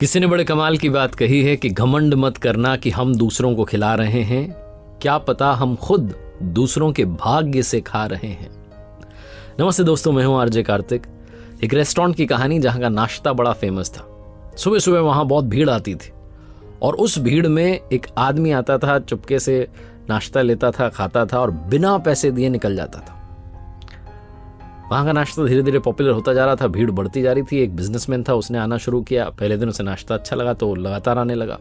किसी ने बड़े कमाल की बात कही है कि घमंड मत करना कि हम दूसरों को खिला रहे हैं, क्या पता हम खुद दूसरों के भाग्य से खा रहे हैं। नमस्ते दोस्तों, मैं हूं आरजे कार्तिक। एक रेस्टोरेंट की कहानी जहां का नाश्ता बड़ा फेमस था। सुबह सुबह वहां बहुत भीड़ आती थी और उस भीड़ में एक आदमी आता था, चुपके से नाश्ता लेता था, खाता था और बिना पैसे दिए निकल जाता था। वहाँ का नाश्ता धीरे धीरे पॉपुलर होता जा रहा था, भीड़ बढ़ती जा रही थी। एक बिजनेसमैन था, उसने आना शुरू किया। पहले दिन उसे नाश्ता अच्छा लगा तो लगातार आने लगा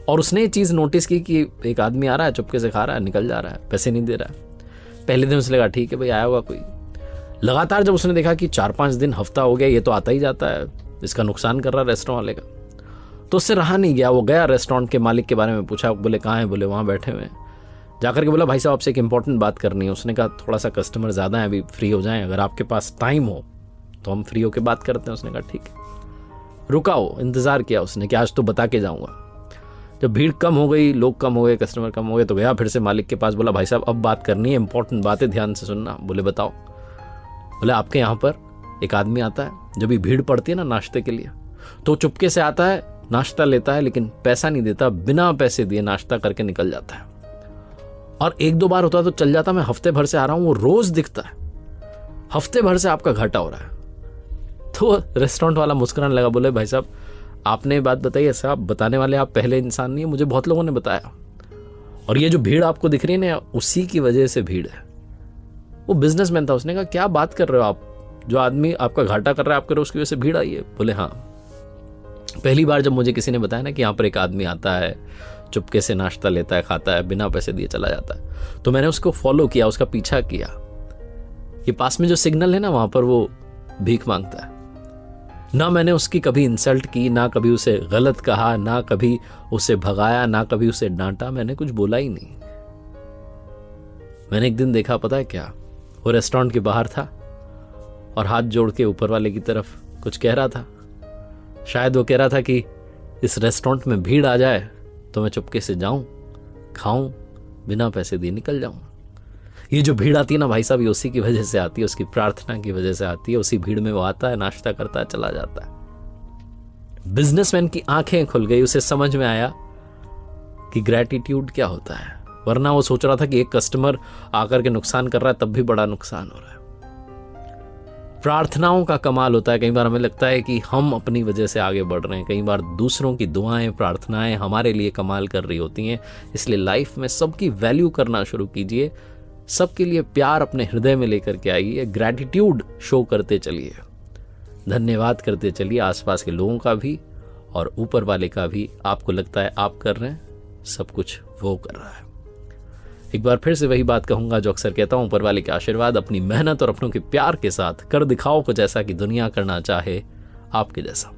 और उसने ये चीज़ नोटिस की कि एक आदमी आ रहा है, चुपके से खा रहा है, निकल जा रहा है, पैसे नहीं दे रहा है। पहले दिन उसे लगा ठीक है भाई, आया होगा कोई। लगातार जब उसने देखा कि 4-5 दिन, हफ्ता हो गया, ये तो आता ही जाता है, इसका नुकसान कर रहा है रेस्टोरेंट वाले का, तो उससे रहा नहीं गया। वो गया रेस्टोरेंट के मालिक के बारे में पूछा, बोले कहाँ है? बोले वहाँ बैठे हुए हैं। जाकर के बोला भाई साहब आपसे एक इंपॉर्टेंट बात करनी है। उसने कहा थोड़ा सा कस्टमर ज़्यादा है, अभी फ्री हो जाएं, अगर आपके पास टाइम हो तो हम फ्री होकर बात करते हैं। उसने कहा ठीक है। रुकाओ, इंतज़ार किया उसने कि आज तो बता के जाऊँगा। जब भीड़ कम हो गई, लोग कम हो गए, कस्टमर कम हो गए, तो गया फिर से मालिक के पास। बोला भाई साहब अब बात करनी है, इंपॉर्टेंट बात है, ध्यान से सुनना। बोले बताओ। बोले आपके यहाँ पर एक आदमी आता है, जब भी भीड़ पड़ती है ना नाश्ते के लिए, तो चुपके से आता है, नाश्ता लेता है, लेकिन पैसा नहीं देता, बिना पैसे दिए नाश्ता करके निकल जाता है। और 1-2 बार होता है तो चल जाता, मैं हफ्ते भर से आ रहा हूं, वो रोज दिखता है, हफ्ते भर से आपका घाटा हो रहा है। तो रेस्टोरेंट वाला मुस्कुराने लगा, बोले भाई साहब आपने बात बताई है साहब, बताने वाले आप पहले इंसान नहीं है, मुझे बहुत लोगों ने बताया। और ये जो भीड़ आपको दिख रही है ना, उसी की वजह से भीड़ है। वो बिजनेसमैन था, उसने कहा क्या बात कर रहे हो आप, जो आदमी आपका घाटा कर रहा है आपके, उसकी वजह से भीड़ आई है। बोले हाँ, पहली बार जब मुझे किसी ने बताया ना कि यहाँ पर एक आदमी आता है, चुपके से नाश्ता लेता है, खाता है, बिना पैसे दिए चला जाता है, तो मैंने उसको फॉलो किया, उसका पीछा किया। ये पास में जो सिग्नल है ना, वहां पर वो भीख मांगता है। ना मैंने उसकी कभी इंसल्ट की, ना कभी उसे गलत कहा, ना कभी उसे भगाया, ना कभी उसे डांटा, मैंने कुछ बोला ही नहीं। मैंने एक दिन देखा, पता है क्या, वो रेस्टोरेंट के बाहर था और हाथ जोड़ के ऊपर वाले की तरफ कुछ कह रहा था। शायद वो कह रहा था कि इस रेस्टोरेंट में भीड़ आ जाए तो मैं चुपके से जाऊं, खाऊं, बिना पैसे दिए निकल जाऊं। ये जो भीड़ आती है ना भाई साहब, ये उसी की वजह से आती है, उसकी प्रार्थना की वजह से आती है। उसी भीड़ में वो आता है, नाश्ता करता है, चला जाता है। बिजनेसमैन की आंखें खुल गई, उसे समझ में आया कि ग्रैटिट्यूड क्या होता है। वरना वो सोच रहा था कि एक कस्टमर आकर के नुकसान कर रहा है, तब भी बड़ा नुकसान हो रहा है। प्रार्थनाओं का कमाल होता है। कई बार हमें लगता है कि हम अपनी वजह से आगे बढ़ रहे हैं, कई बार दूसरों की दुआएं, प्रार्थनाएं हमारे लिए कमाल कर रही होती हैं। इसलिए लाइफ में सबकी वैल्यू करना शुरू कीजिए, सबके लिए प्यार अपने हृदय में लेकर के आइए, ग्रैटिट्यूड शो करते चलिए, धन्यवाद करते चलिए, आसपास के लोगों का भी और ऊपर वाले का भी। आपको लगता है आप कर रहे हैं, सब कुछ वो कर रहा है। एक बार फिर से वही बात कहूंगा जो अक्सर कहता हूं, ऊपर वाले के आशीर्वाद, अपनी मेहनत और अपनों के प्यार के साथ कर दिखाओ कुछ ऐसा कि दुनिया करना चाहे आपके जैसा।